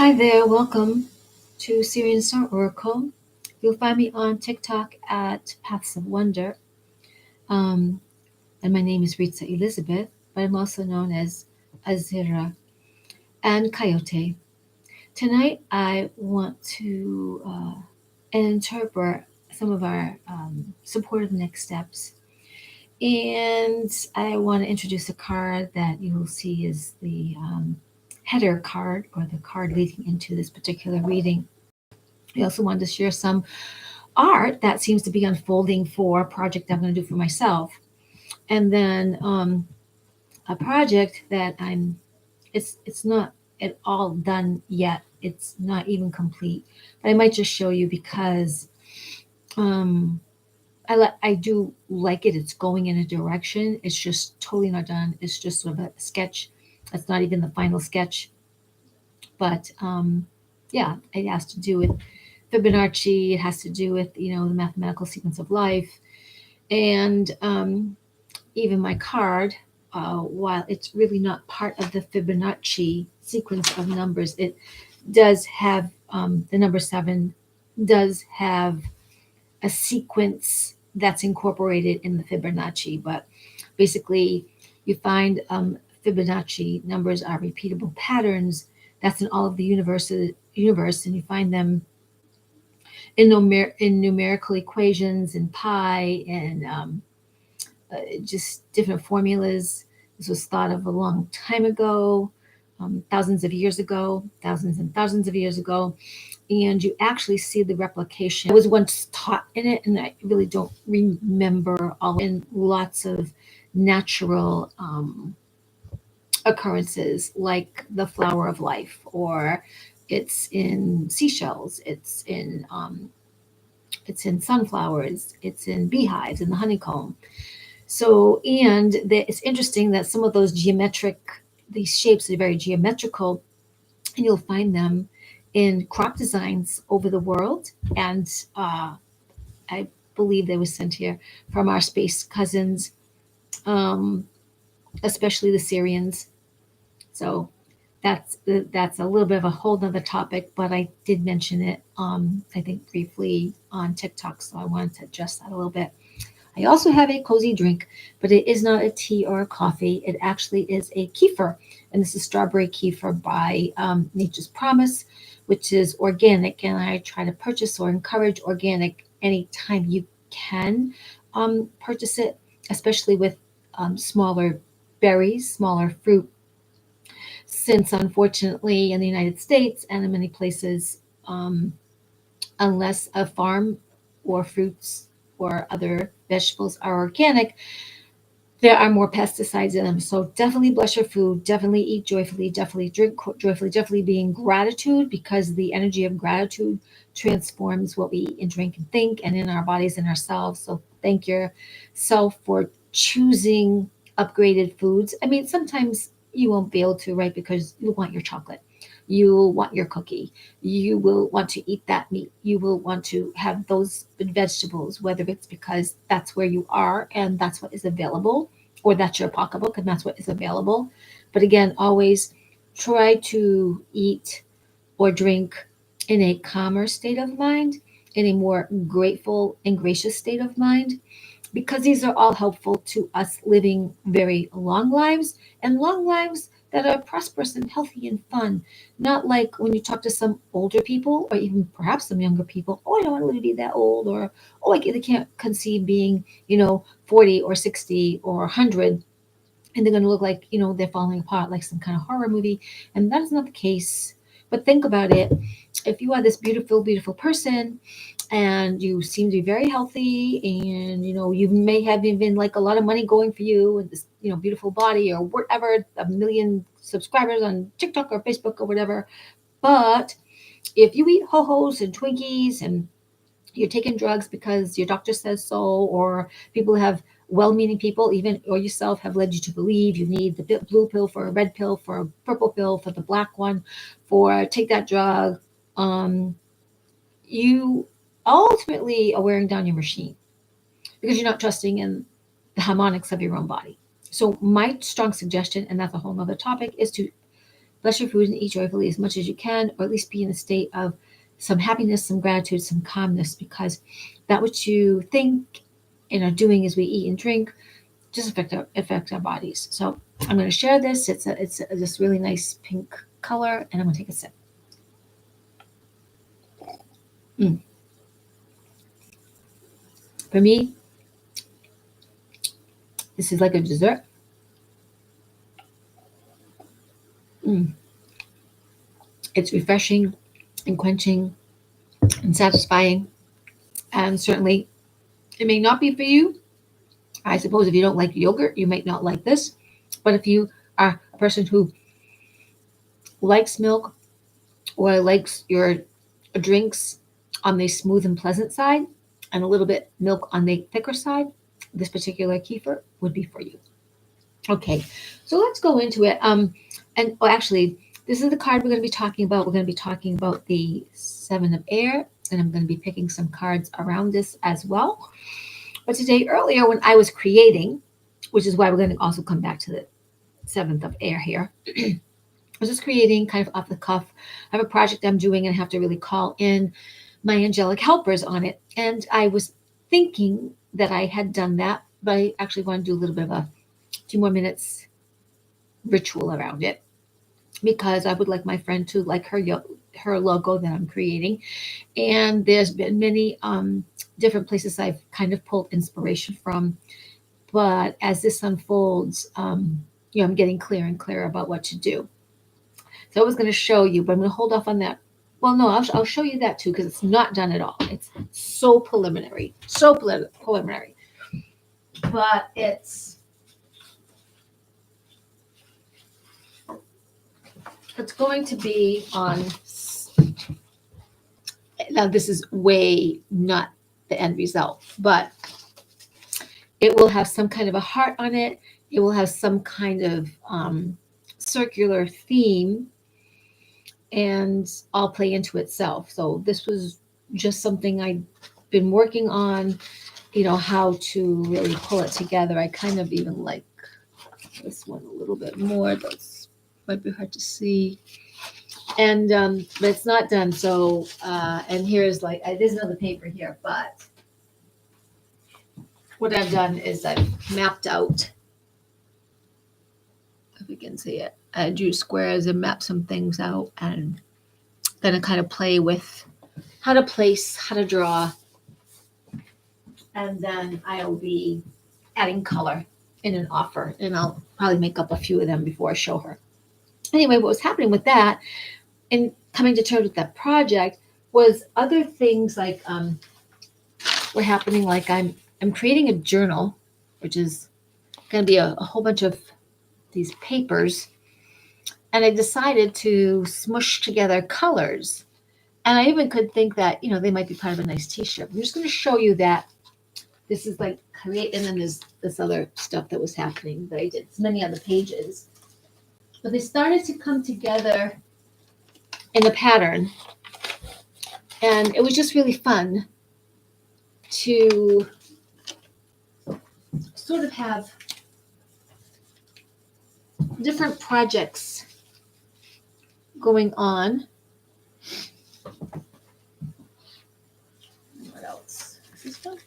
Hi there, welcome to Syrian Star Oracle. You'll find me on TikTok at Paths of Wonder. Um, and my name is Ritza Elizabeth, but I'm also known as Azira and Coyote. Tonight, I want to interpret some of our supportive next steps. And I want to introduce a card that you will see is the header card or the card leading into this particular reading. I also wanted to share some art that seems to be unfolding for a project I'm going to do for myself. And then a project that it's not at all done yet. It's not even complete, but I might just show you because um, I do like it. It's going in a direction. It's just totally not done. It's just sort of a sketch. It's not even the final sketch, but yeah, it has to do with Fibonacci. It has to do with the mathematical sequence of life, and even my card. While it's really not part of the Fibonacci sequence of numbers, it does have the number 7 does have a sequence that's incorporated in the Fibonacci. But basically, you find Fibonacci numbers are repeatable patterns. That's in all of the universe, and you find them in numerical equations and pi and just different formulas. This was thought of a long time ago, thousands of years ago, thousands and thousands of years ago. And you actually see the replication. I was once taught in it, and I really don't remember all in lots of natural occurrences like the flower of life, or it's in seashells, it's in sunflowers, it's in beehives, in the honeycomb. So, and it's interesting that some of these shapes are very geometrical, and you'll find them in crop designs over the world. And I believe they were sent here from our space cousins, um, especially the Syrians. So that's a little bit of a whole nother topic, but I did mention it, I think briefly on TikTok, so I wanted to adjust that a little bit. I also have a cozy drink, but it is not a tea or a coffee. It actually is a kefir, and this is strawberry kefir by Nature's Promise, which is organic, and I try to purchase or encourage organic anytime you can purchase it, especially with smaller berries, smaller fruit, since unfortunately in the United States and in many places, um, unless a farm or fruits or other vegetables are organic, there are more pesticides in them. So definitely bless your food, definitely eat joyfully, definitely drink joyfully, definitely be in gratitude, because the energy of gratitude transforms what we eat and drink and think, and in our bodies and ourselves. So thank yourself for choosing upgraded foods. I mean, sometimes you won't be able to, right? Because you want your chocolate, you want your cookie, you will want to eat that meat, you will want to have those vegetables, whether it's because that's where you are and that's what is available, or that's your pocketbook and that's what is available. But again, always try to eat or drink in a calmer state of mind, in a more grateful and gracious state of mind, because these are all helpful to us living very long lives, and long lives that are prosperous and healthy and fun. Not like when you talk to some older people, or even perhaps some younger people, oh, I don't want to live to be that old, or oh, they can't conceive being, 40 or 60 or 100, and they're going to look like, they're falling apart like some kind of horror movie. And that is not the case. But think about it. If you are this beautiful, beautiful person, and you seem to be very healthy, and you may have even like a lot of money going for you, and this beautiful body, or whatever, a million subscribers on TikTok or Facebook or whatever. But if you eat ho-hos and Twinkies, and you're taking drugs because your doctor says so, or people have well-meaning people, even or yourself, have led you to believe you need the blue pill for a red pill, for a purple pill for the black one, for take that drug, um, you ultimately are wearing down your machine, because you're not trusting in the harmonics of your own body. So my strong suggestion, and that's a whole nother topic, is to Bless your food and eat joyfully as much as you can, or at least be in a state of some happiness, some gratitude, some calmness, because that what you think and are doing as we eat and drink just affect our bodies. So I'm going to share this. It's this really nice pink color, and I'm going to take a sip. For me, this is like a dessert. It's refreshing and quenching and satisfying. And certainly, it may not be for you. I suppose if you don't like yogurt, you might not like this. But if you are a person who likes milk or likes your drinks on the smooth and pleasant side and a little bit milk on the thicker side, this particular kefir would be for you. Okay, so let's go into it. Actually, this is the card we're going to be talking about. We're going to be talking about the Seven of Air, and I'm going to be picking some cards around this as well. But today, earlier, when I was creating, which is why we're going to also come back to the Seventh of Air here, I was just creating kind of off the cuff. I have a project I'm doing and I have to really call in my angelic helpers on it. And I was thinking that I had done that, but I actually want to do a little bit of a few more minutes ritual around it, because I would like my friend to like her logo that I'm creating. And there's been many different places I've kind of pulled inspiration from. But as this unfolds, I'm getting clearer and clearer about what to do. So I was going to show you, but I'm going to hold off on that. Well, no, I'll show you that too, because it's not done at all. It's so preliminary, preliminary. But it's going to be on, now this is way not the end result, but it will have some kind of a heart on it. It will have some kind of circular theme, and all play into itself. So this was just something I'd been working on, how to really pull it together. I kind of even like this one a little bit more. That's might be hard to see. And but it's not done. So and here's there's another paper here, but what I've done is I've mapped out, if you can see it, I drew squares and mapped some things out, and then I kind of play with how to place, how to draw, and then I'll be adding color in an offer, and I'll probably make up a few of them before I show her. Anyway, what was happening with that and coming to terms with that project was other things like were happening. Like I'm creating a journal, which is going to be a whole bunch of these papers, and I decided to smush together colors. And I even could think that, they might be part of a nice t-shirt. I'm just going to show you that this is like create, and then there's this other stuff that was happening that I did. It's many other pages. But they started to come together in a pattern. And it was just really fun to sort of have different projects going on. What else? Is this one?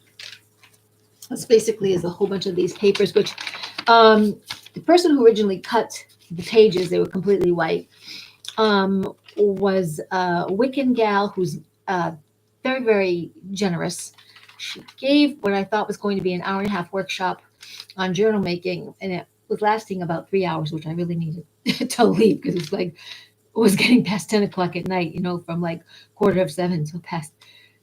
This basically is a whole bunch of these papers, which the person who originally cut the pages, they were completely white, was a Wiccan gal who's very, very generous. She gave what I thought was going to be an hour and a half workshop on journal making, and it was lasting about 3 hours, which I really needed to leave, because it was getting past 10 o'clock at night, from like 6:45 till past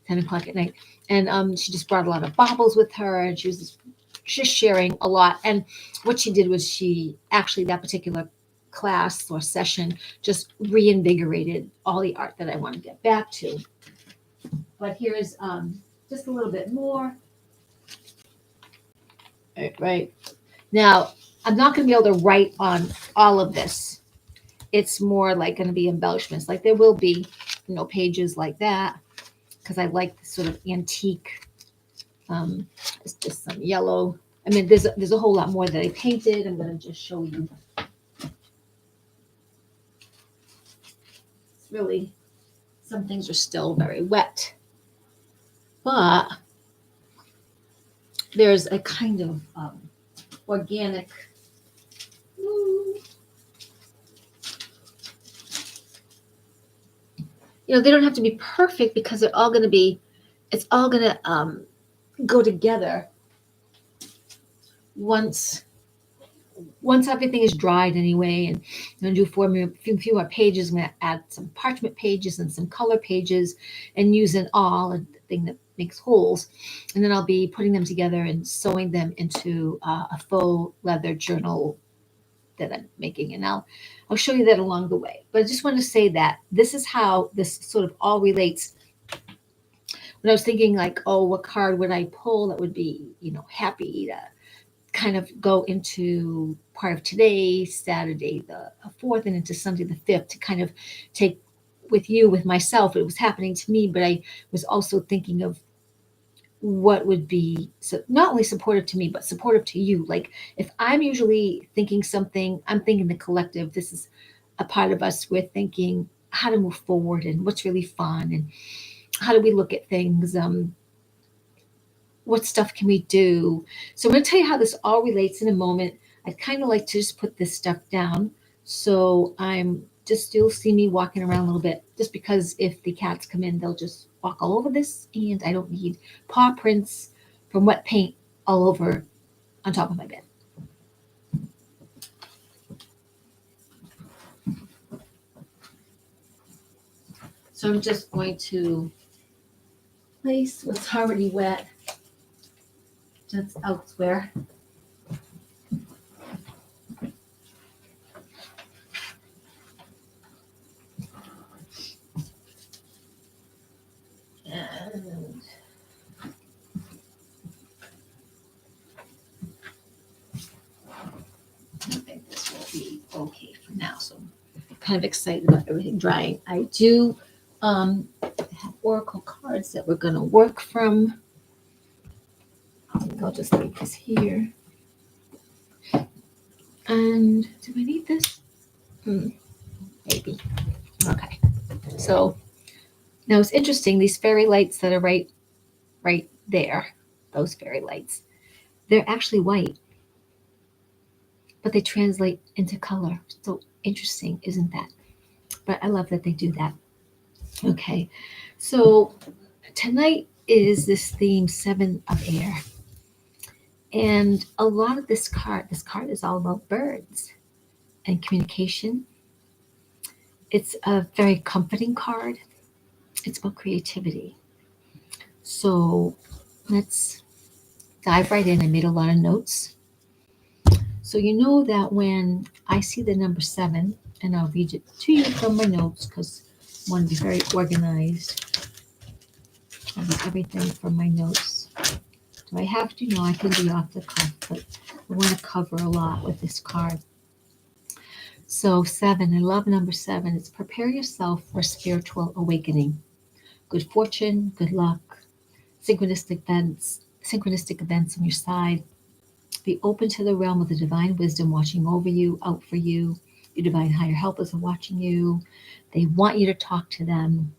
10 o'clock at night. And she just brought a lot of baubles with her, and she was just sharing a lot. And what she did was she actually, that particular class or session, just reinvigorated all the art that I want to get back to. But here's just a little bit more. Right. Now, I'm not going to be able to write on all of this. It's more like going to be embellishments. Like there will be, pages like that, because I like this sort of antique. It's just some yellow. I mean, there's a whole lot more that I painted. I'm going to just show you. really, some things are still very wet, but there's a kind of organic, they don't have to be perfect because they're all going to be, it's all going to go together once everything is dried anyway. And I'm going to do few more pages. I'm going to add some parchment pages and some color pages and use an awl, a thing that makes holes. And then I'll be putting them together and sewing them into a faux leather journal that I'm making. And I'll show you that along the way. But I just want to say that this is how this sort of all relates. When I was thinking like, oh, what card would I pull that would be, happy to kind of go into part of today, Saturday the 4th, and into Sunday the 5th, to kind of take with myself. It was happening to me, but I was also thinking of what would be not only supportive to me, but supportive to you. Like if I'm usually thinking something, I'm thinking the collective. This is a part of us. We're thinking how to move forward and what's really fun and how do we look at things. What stuff can we do? So I'm going to tell you how this all relates in a moment. I'd kind of like to just put this stuff down. So you'll see me walking around a little bit, just because if the cats come in, they'll just walk all over this, and I don't need paw prints from wet paint all over on top of my bed. So I'm just going to place what's already wet just elsewhere. And I think this will be okay for now. So I'm kind of excited about everything drying. I do have oracle cards that we're going to work from. I think I'll just leave this here. And do I need this? Maybe. Okay. So now it's interesting, these fairy lights that are right there, those fairy lights, they're actually white, but they translate into color. So interesting, isn't that? But I love that they do that. Okay. So tonight is this theme, 7 of Air. And a lot of this card is all about birds and communication. It's a very comforting card. It's about creativity. So let's dive right in. I made a lot of notes. So you know that when I see the number 7, and I'll read it to you from my notes because I want to be very organized. I have everything from my notes. Do I have to? No, I can be off the cuff, but I want to cover a lot with this card. So 7, I love number 7. It's prepare yourself for spiritual awakening. Good fortune, good luck, synchronistic events on your side. Be open to the realm of the divine wisdom watching over you, out for you. Your divine higher helpers are watching you. They want you to talk to them.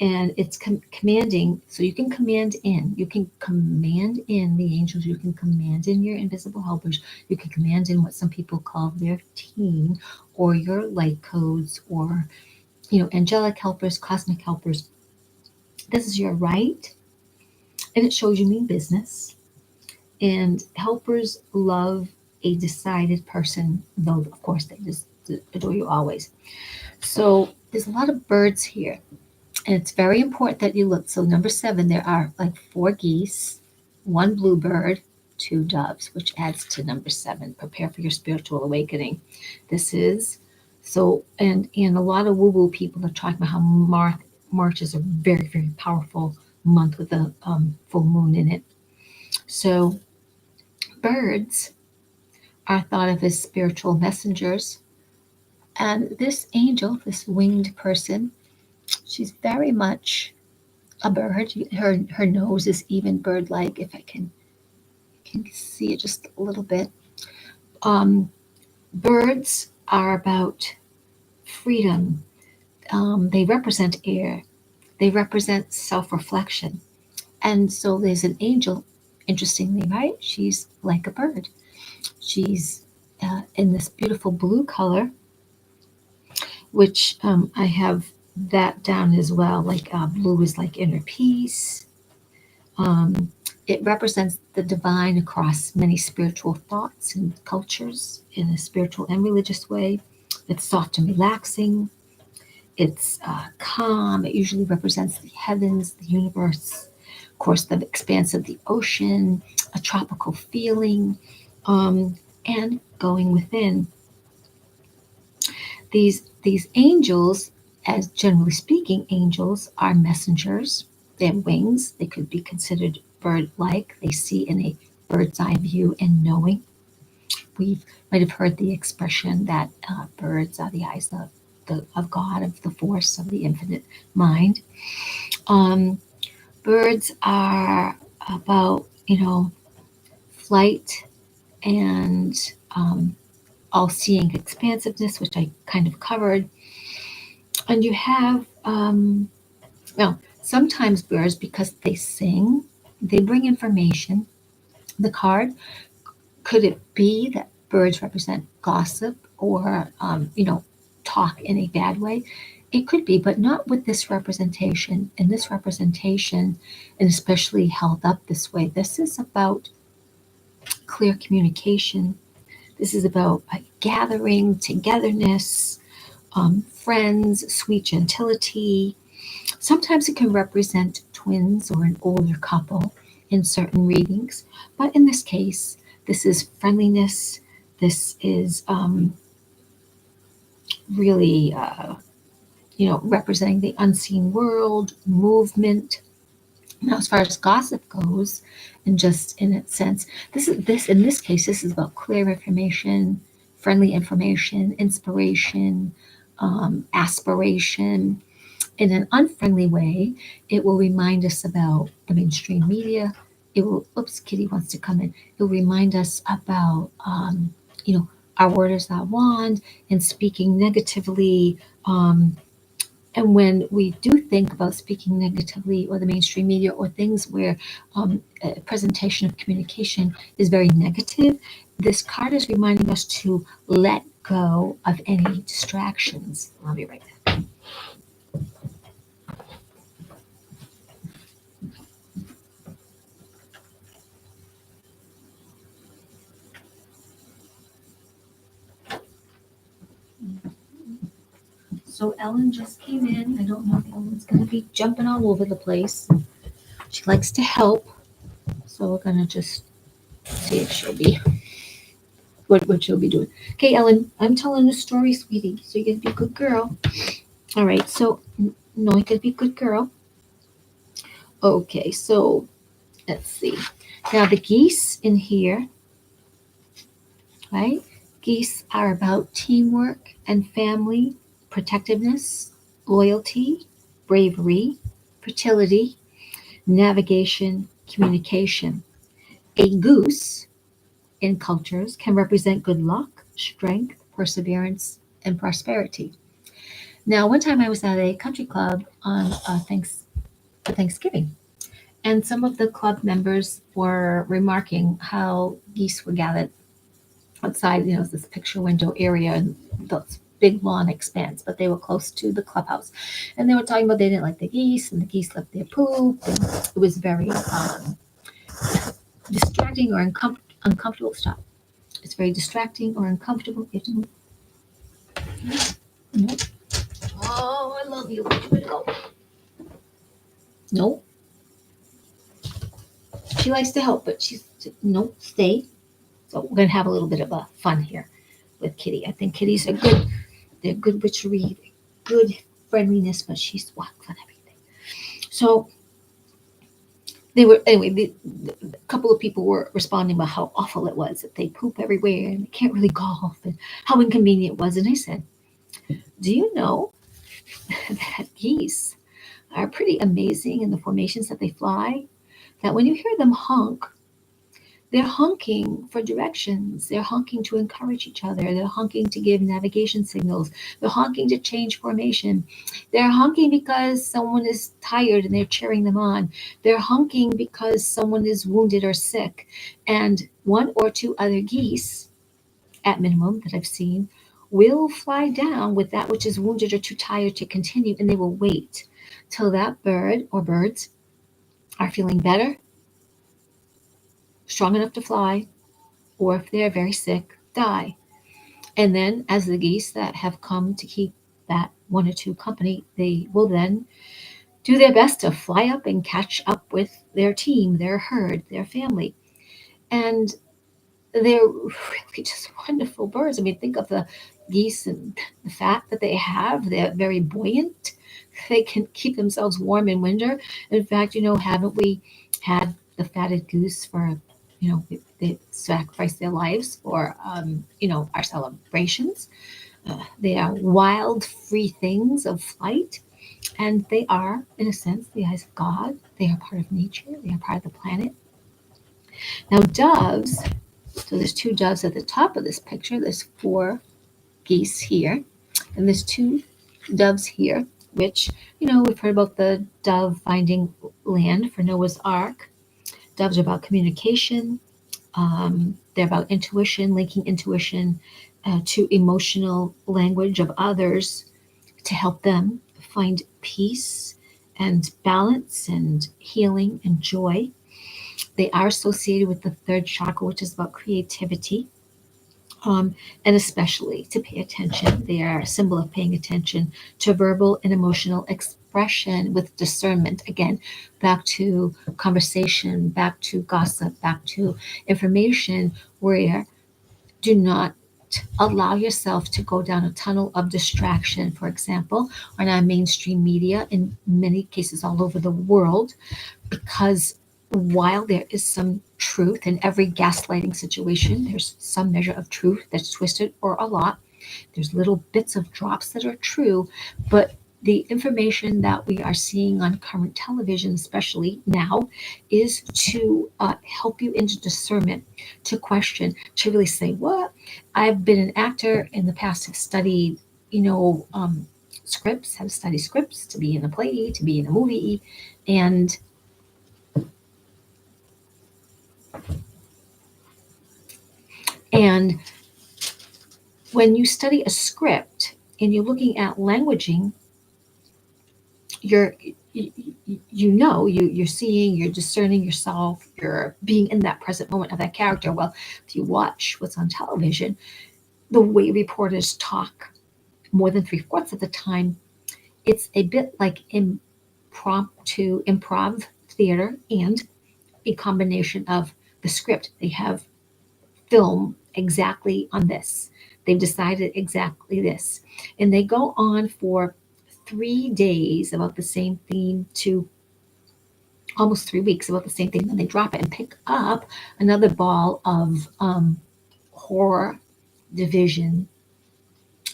And it's commanding, so you can command in. You can command in the angels. You can command in your invisible helpers. You can command in what some people call their team, or your light codes, or angelic helpers, cosmic helpers. This is your right, and it shows you mean business. And helpers love a decided person, though of course they just adore you always. So there's a lot of birds here. And it's very important that you look. So number 7, there are like 4 geese, 1 bluebird, 2 doves, which adds to number 7. Prepare for your spiritual awakening. This is so, and a lot of woo-woo people are talking about how March is a very, very powerful month with a full moon in it. So birds are thought of as spiritual messengers. And this angel, this winged person, she's very much a bird. Her nose is even bird-like, if I can see it just a little bit. Birds are about freedom. They represent air. They represent self-reflection. And so there's an angel, interestingly, right? She's like a bird. She's in this beautiful blue color, which I have that down as well. Like blue is like inner peace. Um, it represents the divine across many spiritual thoughts and cultures in a spiritual and religious way. It's soft and relaxing. It's calm. It usually represents the heavens, the universe, of course, the expanse of the ocean, a tropical feeling, and going within. These angels, as generally speaking, angels are messengers. They have wings. They could be considered bird-like. They see in a bird's eye view and knowing. We might have heard the expression that birds are the eyes of God, of the force, of the infinite mind. Um, Birds are about, flight and all-seeing expansiveness, which I kind of covered. And you have, well, sometimes birds, because they sing, they bring information. The card, could it be that birds represent gossip or, talk in a bad way? It could be, but not with this representation. In this representation, and especially held up this way, this is about clear communication. This is about gathering, togetherness, friends, sweet gentility. Sometimes it can represent twins or an older couple in certain readings, but in this case, this is friendliness. This is really, representing the unseen world, movement. Now, as far as gossip goes, and just in its sense, this in this case, this is about clear information, friendly information, inspiration, aspiration. In an unfriendly way, it will remind us about the mainstream media. It will, oops, Kitty wants to come in. It will remind us about, our word is our wand and speaking negatively. And when we do think about speaking negatively or the mainstream media or things where a presentation of communication is very negative, this card is reminding us to let go of any distractions. I'll be right back. So Ellen just came in. I don't know if Ellen's going to be jumping all over the place. She likes to help. So we're going to just see if she'll be, what she'll be doing. Okay, Ellen, I'm telling a story, sweetie. So you got to be a good girl. All right, so no, you got to be a good girl. Okay, so let's see. Now the geese in here, right? Geese are about teamwork and family, protectiveness, loyalty, bravery, fertility, navigation, communication. A goose in cultures can represent good luck, strength, perseverance, and prosperity. Now, one time I was at a country club on for Thanksgiving, and some of the club members were remarking how geese were gathered outside, this picture window area and the big lawn expanse, but they were close to the clubhouse. And they were talking about they didn't like the geese and the geese left their poop. And it was very distracting or uncomfortable. Stop. It's very distracting or uncomfortable. You have to move. No. Oh, I love you. Where'd you go? No. She likes to help, but she's, no, stay. So we're going to have a little bit of a fun here with Kitty. I think Kitty's they're good witchery, good friendliness, but she's whacked on everything. So they were, anyway, a couple of people were responding about how awful it was that they poop everywhere and they can't really golf and how inconvenient it was. And I said, do you know that geese are pretty amazing in the formations that they fly? That when you hear them honk, They're honking for directions. They're honking to encourage each other. They're honking to give navigation signals. They're honking to change formation. They're honking because someone is tired and they're cheering them on. They're honking because someone is wounded or sick. And one or two other geese, at minimum, that I've seen, will fly down with that which is wounded or too tired to continue, and they will wait till that bird or birds are feeling better, strong enough to fly, or if they're very sick, die. And then, as the geese that have come to keep that one or two company, they will then do their best to fly up and catch up with their team, their herd, their family. And they're really just wonderful birds. I mean, think of the geese and the fat that they have. They're very buoyant. They can keep themselves warm in winter. In fact, haven't we had the fatted goose for, they sacrifice their lives for, our celebrations. They are wild, free things of flight, and they are, in a sense, the eyes of God. They are part of nature. They are part of the planet. Now, doves. So there's two doves at the top of this picture. There's four geese here, and there's two doves here, which, we've heard about the dove finding land for Noah's Ark. Doves are about communication. They're about intuition, linking intuition to emotional language of others to help them find peace and balance and healing and joy. They are associated with the third chakra, which is about creativity, and especially to pay attention. They are a symbol of paying attention to verbal and emotional expression with discernment. Again, back to conversation, back to gossip, back to information, where do not allow yourself to go down a tunnel of distraction, for example, on our mainstream media in many cases all over the world, because while there is some truth in every gaslighting situation, there's some measure of truth that's twisted or a lot. There's little bits of drops that are true, but the information that we are seeing on current television, especially now, is to help you into discernment, to question, to really say, what? I've been an actor in the past, have studied, scripts, have studied scripts to be in a play, to be in a movie, and And when you study a script and you're looking at languaging, you're you're seeing, you're discerning yourself, you're being in that present moment of that character. Well, if you watch what's on television, the way reporters talk more than three-fourths of the time, it's a bit like impromptu improv theater and a combination of the script. They have film exactly on this. They've decided exactly this. And they go on for 3 days about the same theme to almost 3 weeks about the same thing. Then they drop it and pick up another ball of horror, division,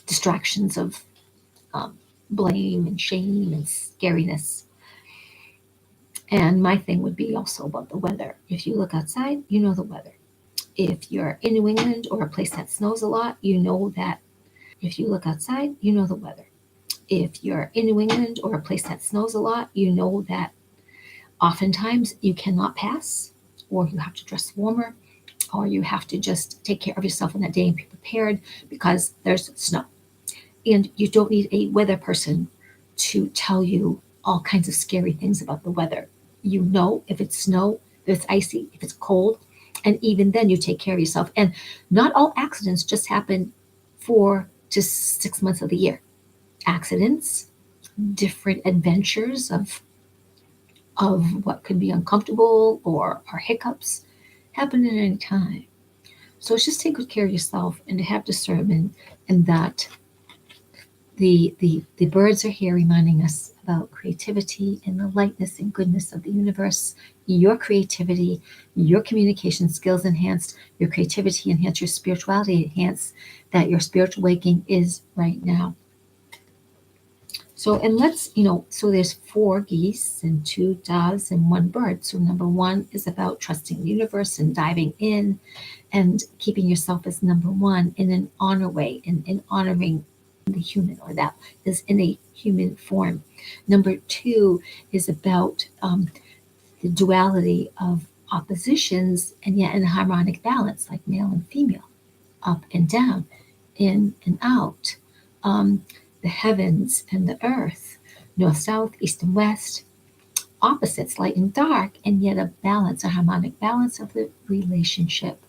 distractions of blame and shame and scariness. And my thing would be also about the weather. If you look outside, you know the weather. If you're in New England or a place that snows a lot, you know that. If you look outside, you know the weather. If you're in New England or a place that snows a lot, you know that oftentimes you cannot pass, or you have to dress warmer, or you have to just take care of yourself in that day and be prepared because there's snow. And you don't need a weather person to tell you all kinds of scary things about the weather. You know if it's snow, if it's icy, if it's cold, and even then you take care of yourself. And not all accidents just happen 4 to 6 months of the year. Accidents, different adventures of what could be uncomfortable or hiccups happen at any time. So it's just take good care of yourself and to have discernment, and that the birds are here reminding us about creativity and the lightness and goodness of the universe. Your creativity, your communication skills enhanced, your creativity enhanced, your spirituality enhanced, that your spiritual waking is right now. So, and let's, so there's 4 geese and 2 doves and 1 bird. So number 1 is about trusting the universe and diving in and keeping yourself as number 1 in an honor way, in honoring the human, or that is in a human form. Number 2 is about the duality of oppositions and yet in harmonic balance, like male and female, up and down, in and out, the heavens and the earth, north, south, east, and west, opposites, light and dark, and yet a balance, a harmonic balance of the relationship,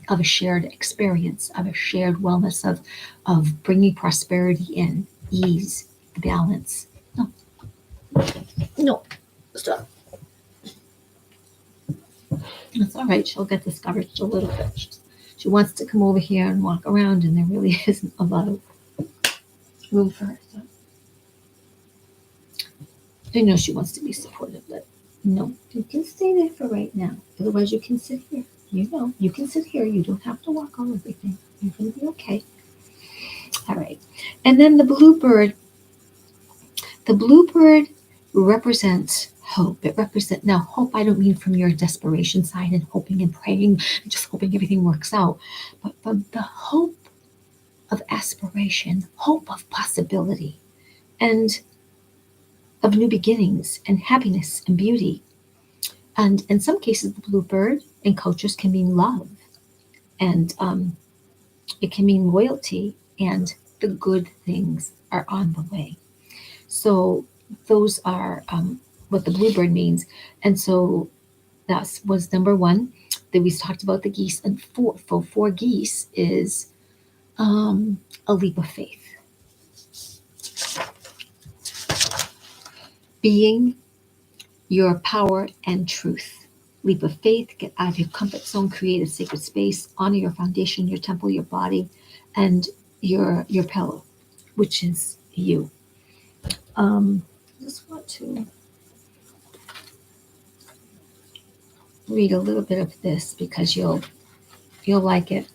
of a shared experience, of a shared wellness, of bringing prosperity in, ease, balance. No, no, stop. That's all right. She'll get discouraged a little bit. She wants to come over here and walk around, and there really isn't a lot of room for her. So I know she wants to be supportive, but no, you can stay there for right now. Otherwise, you can sit here. You can sit here. You don't have to walk on everything. You're going to be okay. All right. And then the bluebird. The bluebird represents hope. It represents, now, hope, I don't mean from your desperation side and hoping and praying and just hoping everything works out, but from the hope of aspiration, hope of possibility, and of new beginnings and happiness and beauty. And in some cases, the bluebird in cultures can mean love, and it can mean loyalty, and the good things are on the way. So those are what the bluebird means. And so that was number 1. Then we talked about the geese, and 4 geese is a leap of faith. Being your power and truth. Leap of faith, get out of your comfort zone, create a sacred space, honor your foundation, your temple, your body, and your pillow, which is you. I just want to read a little bit of this because you'll like it.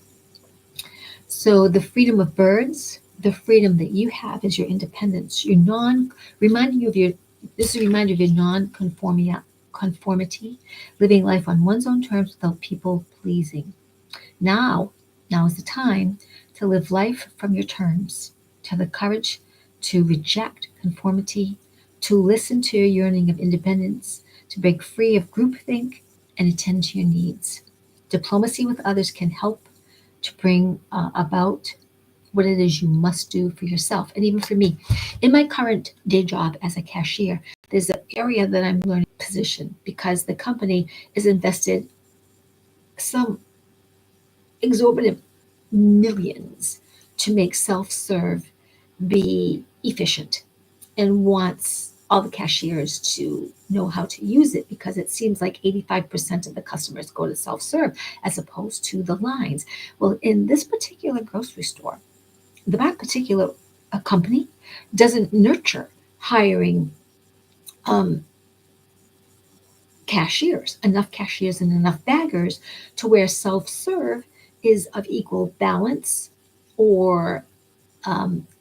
So the freedom of birds, the freedom that you have is your independence. This is a reminder of your non-conformity, living life on one's own terms without people pleasing. Now is the time to live life from your terms, to have the courage to reject conformity, to listen to your yearning of independence, to break free of groupthink and attend to your needs. Diplomacy with others can help to bring about what it is you must do for yourself. And even for me, in my current day job as a cashier, there's an area that I'm learning position because the company is invested some exorbitant millions to make self-serve be efficient, and wants all the cashiers to know how to use it because it seems like 85% of the customers go to self-serve as opposed to the lines. Well, in this particular grocery store, that particular company doesn't nurture hiring um, enough cashiers and enough baggers to where self-serve is of equal balance or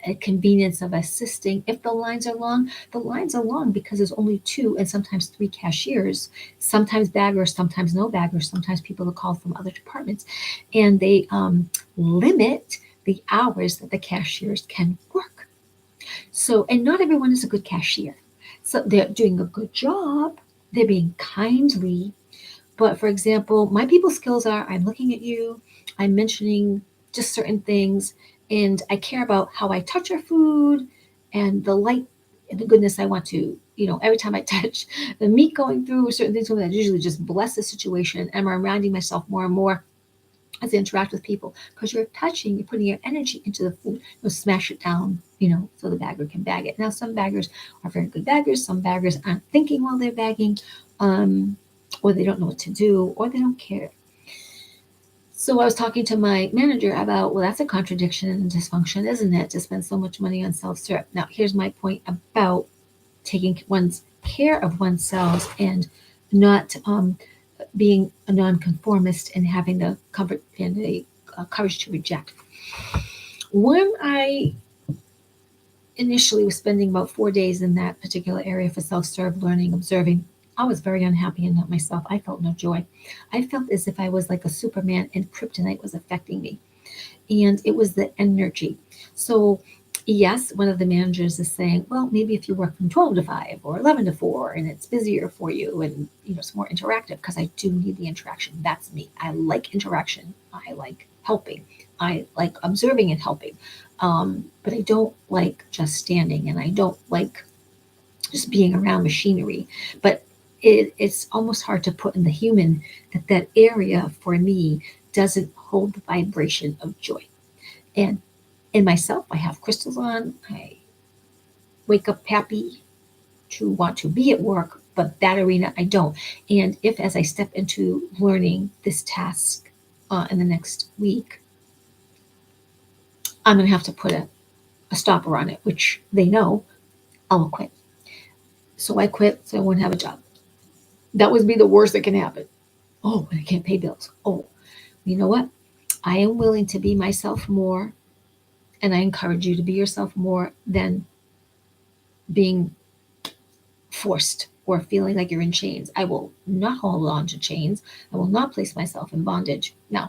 a convenience of assisting. If the lines are long, the lines are long because there's only 2 and sometimes 3 cashiers, sometimes baggers, sometimes no baggers, sometimes people are called from other departments, and they limit the hours that the cashiers can work. So, and not everyone is a good cashier. So they're doing a good job, they're being kindly, but for example, my people skills are I'm looking at you, I'm mentioning just certain things, and I care about how I touch our food and the light and the goodness I want to, every time I touch the meat going through certain things, that usually just bless the situation. And I'm reminding myself more and more as I interact with people, because you're touching, you're putting your energy into the food, you'll smash it down, so the bagger can bag it. Now, some baggers are very good baggers, some baggers aren't thinking while they're bagging, or they don't know what to do, or they don't care. So I was talking to my manager about, well, that's a contradiction and dysfunction, isn't it, to spend so much money on self-serve? Now, here's my point about taking one's care of oneself and not being a nonconformist and having the comfort and the courage to reject. When I initially was spending about 4 days in that particular area for self-serve learning, observing, I was very unhappy in myself. I felt no joy. I felt as if I was like a Superman and kryptonite was affecting me. And it was the energy. So yes, one of the managers is saying, well, maybe if you work from 12 to 5 or 11 to 4 and it's busier for you and it's more interactive, because I do need the interaction. That's me. I like interaction. I like helping. I like observing and helping. But I don't like just standing, and I don't like just being around machinery. But it's almost hard to put in the human that area for me doesn't hold the vibration of joy. And in myself, I have crystals on. I wake up happy to want to be at work, but that arena I don't. And if, as I step into learning this task in the next week, I'm going to have to put a stopper on it, which they know I'll quit. So I quit so I won't have a job. That would be the worst that can happen. Oh, and I can't pay bills. Oh, you know what? I am willing to be myself more, and I encourage you to be yourself more than being forced or feeling like you're in chains. I will not hold on to chains. I will not place myself in bondage. No.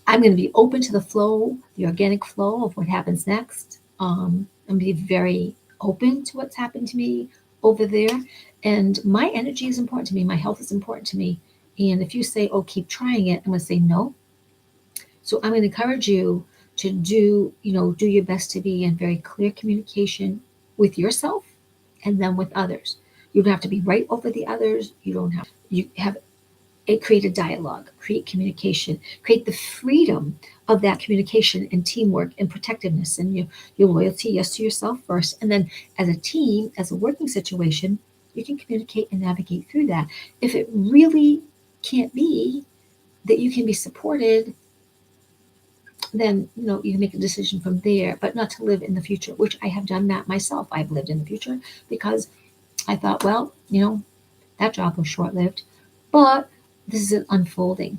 I'm going to be open to the flow, the organic flow of what happens next. I'm be very open to what's happened to me over there. And my energy is important to me. My health is important to me. And if you say, oh, keep trying it, I'm going to say no. So I'm going to encourage you to do your best to be in very clear communication with yourself and then with others. You don't have to be right over the others. You have create a dialogue, create communication, create the freedom of that communication and teamwork and protectiveness and your loyalty, yes, to yourself first. And then as a team, as a working situation, you can communicate and navigate through that. If it really can't be that you can be supported, then you can make a decision from there, but not to live in the future, which I have done that myself. I've lived in the future because I thought, well, that job was short-lived, but this is an unfolding.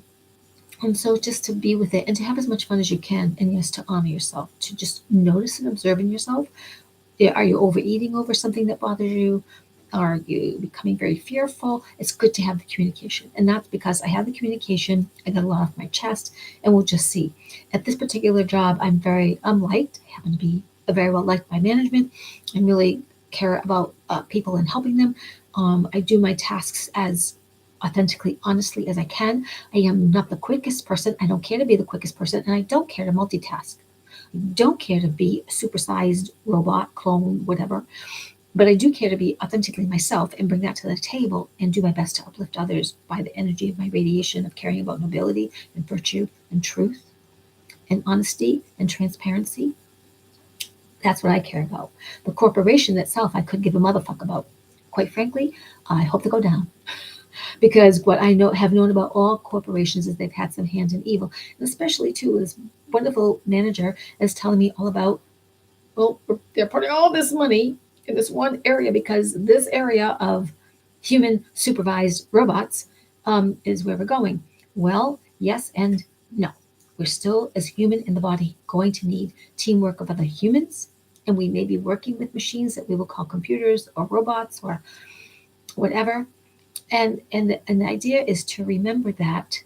And so just to be with it and to have as much fun as you can, and yes, to honor yourself, to just notice and observe in yourself. Are you overeating over something that bothers you? Are you becoming very fearful? It's good to have the communication. And that's because I have the communication. I got a lot off my chest, and we'll just see. At this particular job, I'm liked. I happen to be very well liked by management. I really care about people and helping them. I do my tasks as authentically, honestly as I can. I am not the quickest person. I don't care to be the quickest person, and I don't care to multitask. I don't care to be a supersized robot, clone, whatever. But I do care to be authentically myself and bring that to the table and do my best to uplift others by the energy of my radiation of caring about nobility and virtue and truth and honesty and transparency. That's what I care about. The corporation itself, I could give a motherfuck about. Quite frankly, I hope to go down. Because what I have known about all corporations is they've had some hand in evil. And especially, too, this wonderful manager is telling me all about, well, they're putting all this money in this one area because this area of human supervised robots is where we're going. Well, yes and no. We're still, as human in the body, going to need teamwork of other humans. And we may be working with machines that we will call computers or robots or whatever. And the idea is to remember that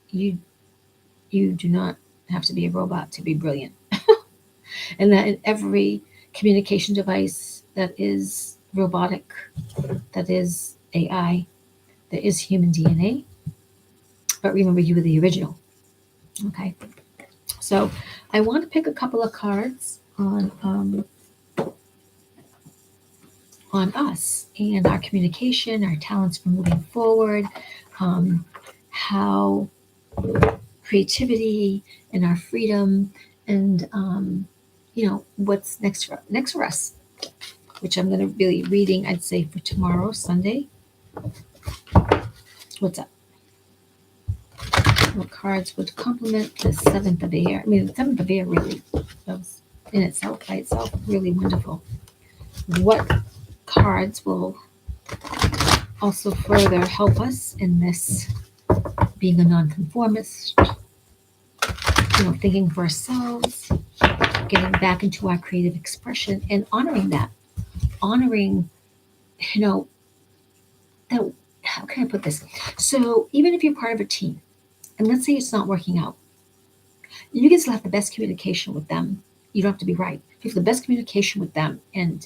you do not have to be a robot to be brilliant. And that in every communication device that is robotic, that is AI, there is human DNA. But remember, you were the original. Okay. So I want to pick a couple of cards on us and our communication, our talents for moving forward, how creativity and our freedom and what's next for us, which I'm going to be reading, I'd say, for tomorrow, Sunday. What's up? What cards would complement the Seventh of Air? I mean, the Seventh of Air really was in itself, by itself, really wonderful. What cards will also further help us in this being a nonconformist, thinking for ourselves, getting back into our creative expression and honoring that, honoring, you know, that, how can I put this? So even if you're part of a team, and let's say it's not working out, you can still have the best communication with them. You don't have to be right. You have the best communication with them and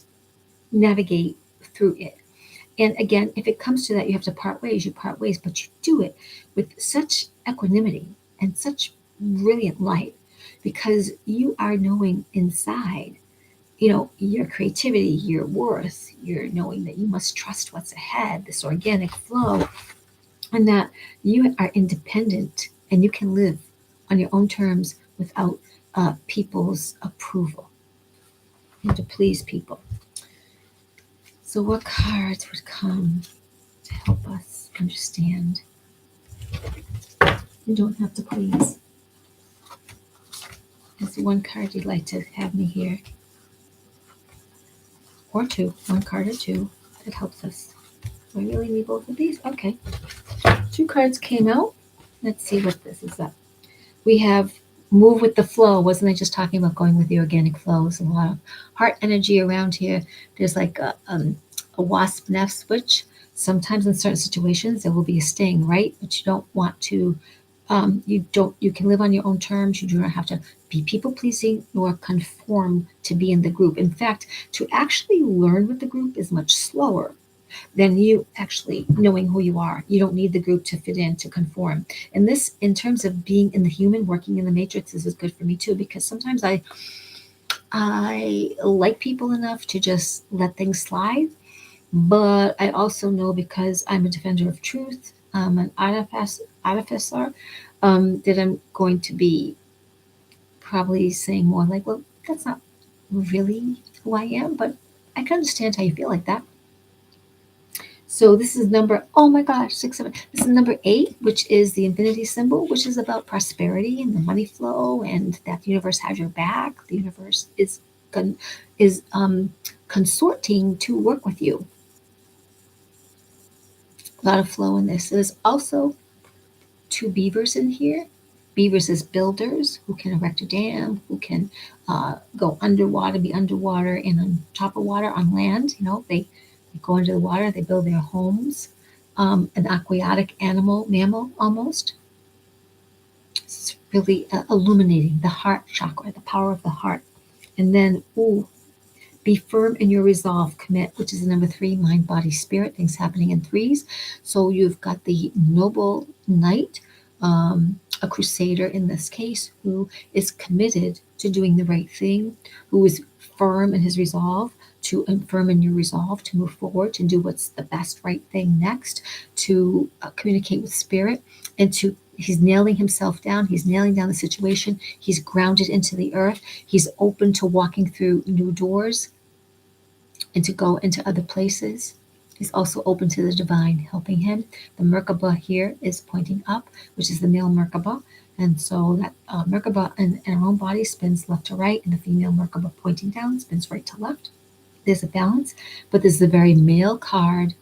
navigate through it. And again, if it comes to that, you have to part ways, you part ways, but you do it with such equanimity and such brilliant light because you are knowing inside, your creativity, your worth, you're knowing that you must trust what's ahead, this organic flow, and that you are independent and you can live on your own terms without people's approval and to please people. So, what cards would come to help us understand? You don't have to please. There's one card you'd like to have me here, or two, one card or two that helps us. Do I really need both of these? Okay. Two cards came out. Let's see what this is up. We have move with the flow. Wasn't I just talking about going with the organic flow? There's a lot of heart energy around here. There's like a wasp nest switch. Sometimes in certain situations there will be a sting, right? But you don't want to. You can live on your own terms. You do not have to be people pleasing nor conform to be in the group. In fact, to actually learn with the group is much slower than you actually knowing who you are. You don't need the group to fit in, to conform. And this, in terms of being in the human, working in the matrix, this is good for me too, because sometimes I like people enough to just let things slide. But I also know, because I'm a defender of truth, I'm an artificer, that I'm going to be probably saying more like, well, that's not really who I am, but I can understand how you feel like that. So this is number, oh my gosh, 6, 7. This is number 8, which is the infinity symbol, which is about prosperity and the money flow, and that the universe has your back. The universe is consorting to work with you. A lot of flow in this. There's also 2 beavers in here. Beavers is builders who can erect a dam, who can go underwater, be underwater and on top of water on land. They go into the water, they build their homes. An aquatic mammal almost. It's really illuminating the heart chakra, the power of the heart. And then, be firm in your resolve, commit, which is the number 3, mind, body, spirit, things happening in 3s. So you've got the noble knight, a crusader in this case, who is committed to doing the right thing, who is firm in his resolve, to firm in your resolve to move forward, to do what's the best right thing next, to communicate with spirit, and he's nailing himself down. He's nailing down the situation. He's grounded into the earth. He's open to walking through new doors and to go into other places. He's also open to the divine helping him. The Merkaba here is pointing up, which is the male Merkaba. And so that Merkaba in our own body spins left to right, and the female Merkaba pointing down spins right to left. There's a balance, but this is a very male card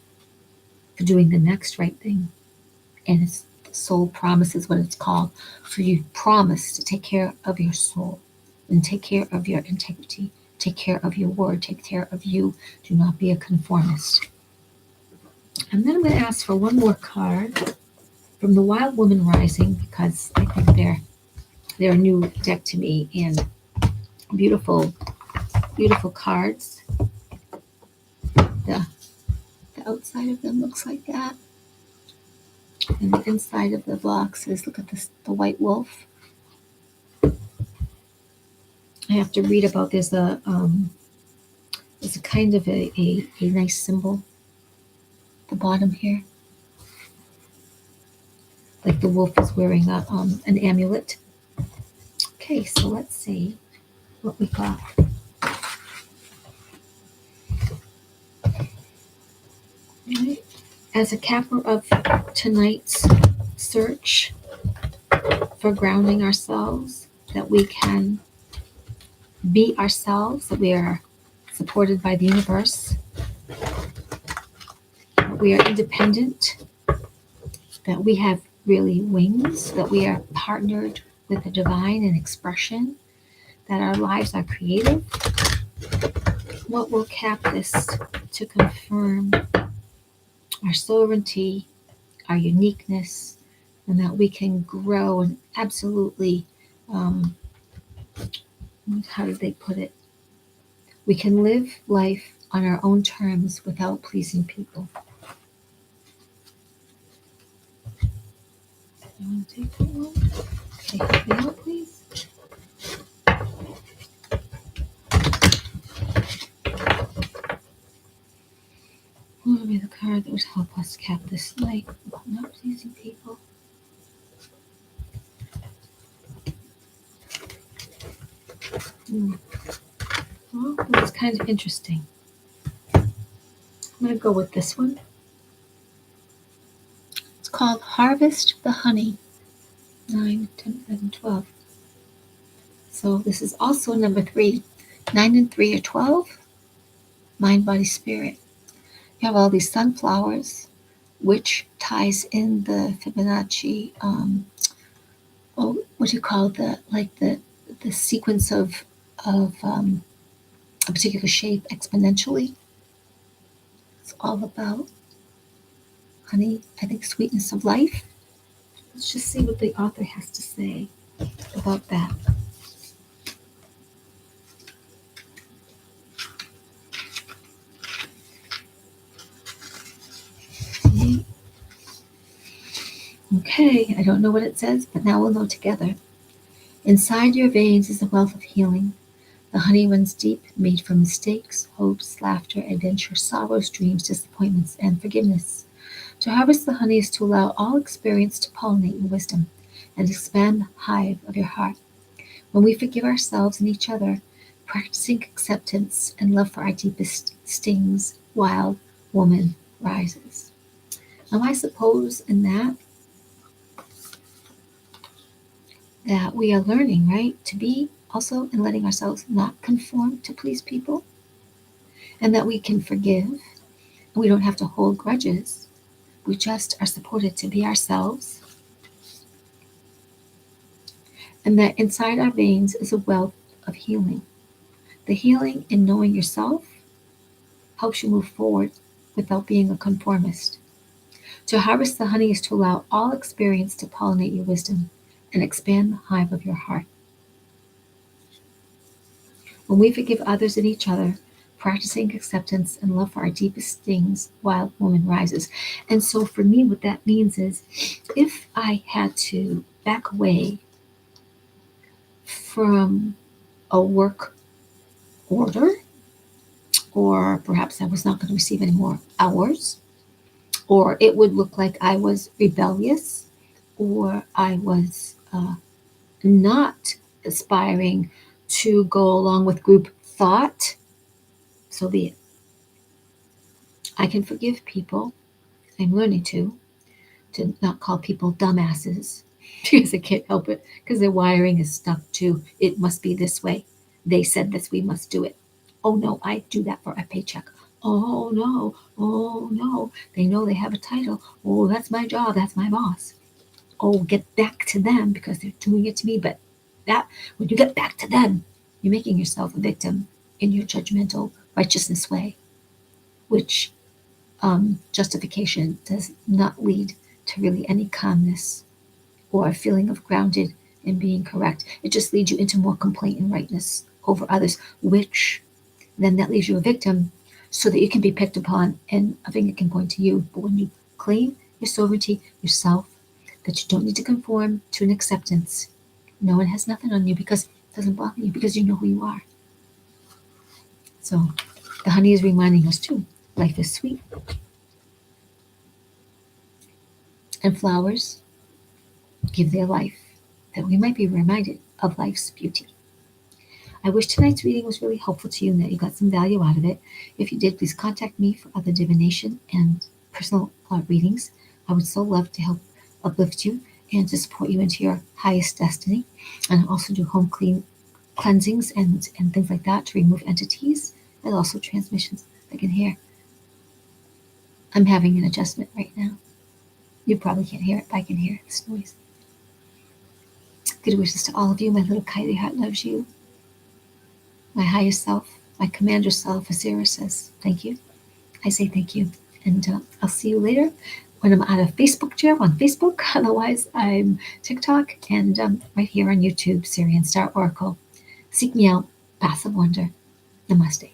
for doing the next right thing. And it's the soul promise is what it's called. For you promise to take care of your soul and take care of your integrity, take care of your word, take care of you. Do not be a conformist. And then I'm going to ask for one more card from the Wild Woman Rising, because I think they're a new deck to me, and beautiful, beautiful cards. The outside of them looks like that, and the inside of the box is, look at this, the white wolf. I have to read about, there's a kind of a nice symbol at the bottom here, like the wolf is wearing an amulet. Okay, so let's see what we got. Right. As a capper of tonight's search for grounding ourselves, that we can be ourselves, that we are supported by the universe, that we are independent, that we have really wings, that we are partnered with the divine in expression, that our lives are creative. What will cap this to confirm our sovereignty, our uniqueness, and that we can grow and absolutely, how did they put it? We can live life on our own terms without pleasing people. You want to take that one? Okay, help me out, please. What would be the card that would help us cap this light about not pleasing people? Well, it's kind of interesting. I'm going to go with this one. It's called Harvest the Honey. 9, 10, 11, 12. So this is also number 3. 9 and 3 are 12. Mind, body, spirit. You have all these sunflowers, which ties in the Fibonacci. What do you call the sequence of a particular shape exponentially? It's all about honey. I think sweetness of life. Let's just see what the author has to say about that. Okay, I don't know what it says, but now we'll know together. Inside your veins is a wealth of healing. The honey runs deep, made from mistakes, hopes, laughter, adventure, sorrows, dreams, disappointments, and forgiveness. To harvest the honey is to allow all experience to pollinate your wisdom and expand the hive of your heart. When we forgive ourselves and each other, practicing acceptance and love for our deepest stings, wild woman rises. Now, I suppose in that we are learning, right, to be also in letting ourselves not conform to please people, and that we can forgive, and we don't have to hold grudges. We just are supported to be ourselves, and that inside our veins is a wealth of healing. The healing in knowing yourself helps you move forward without being a conformist. To harvest the honey is to allow all experience to pollinate your wisdom and expand the hive of your heart. When we forgive others and each other, practicing acceptance and love for our deepest stings, wild woman rises. And so for me, what that means is if I had to back away from a work order, or perhaps I was not going to receive any more hours, or it would look like I was rebellious, or I was not aspiring to go along with group thought, so be it. I can forgive people. I'm learning to not call people dumbasses because I can't help it because their wiring is stuck to it must be this way. They said this, we must do it. Oh no, I do that for a paycheck. Oh no. They know they have a title. Oh, that's my job, that's my boss. Oh, get back to them because they're doing it to me. But that when you get back to them, you're making yourself a victim in your judgmental righteousness way, which justification does not lead to really any calmness or a feeling of grounded in being correct. It just leads you into more complaint and rightness over others, which then that leaves you a victim so that you can be picked upon and a finger can point to you. But when you claim your sovereignty, yourself, that you don't need to conform to an acceptance, no one has nothing on you because it doesn't bother you because you know who you are. So the honey is reminding us too, life is sweet. And flowers give their life, that we might be reminded of life's beauty. I wish tonight's reading was really helpful to you and that you got some value out of it. If you did, please contact me for other divination and personal readings. I would so love to help uplift you and to support you into your highest destiny. And I also do home cleansings and things like that to remove entities and also transmissions. I can hear. I'm having an adjustment right now. You probably can't hear it, but I can hear this noise. Good wishes to all of you. My little kitey heart loves you. my higher self, my commander self, Osiris says, thank you. I say thank you. And I'll see you later when I'm out of Facebook jail on Facebook. Otherwise, I'm TikTok and right here on YouTube, Syrian Star Oracle. Seek me out. Path of Wonder. Namaste.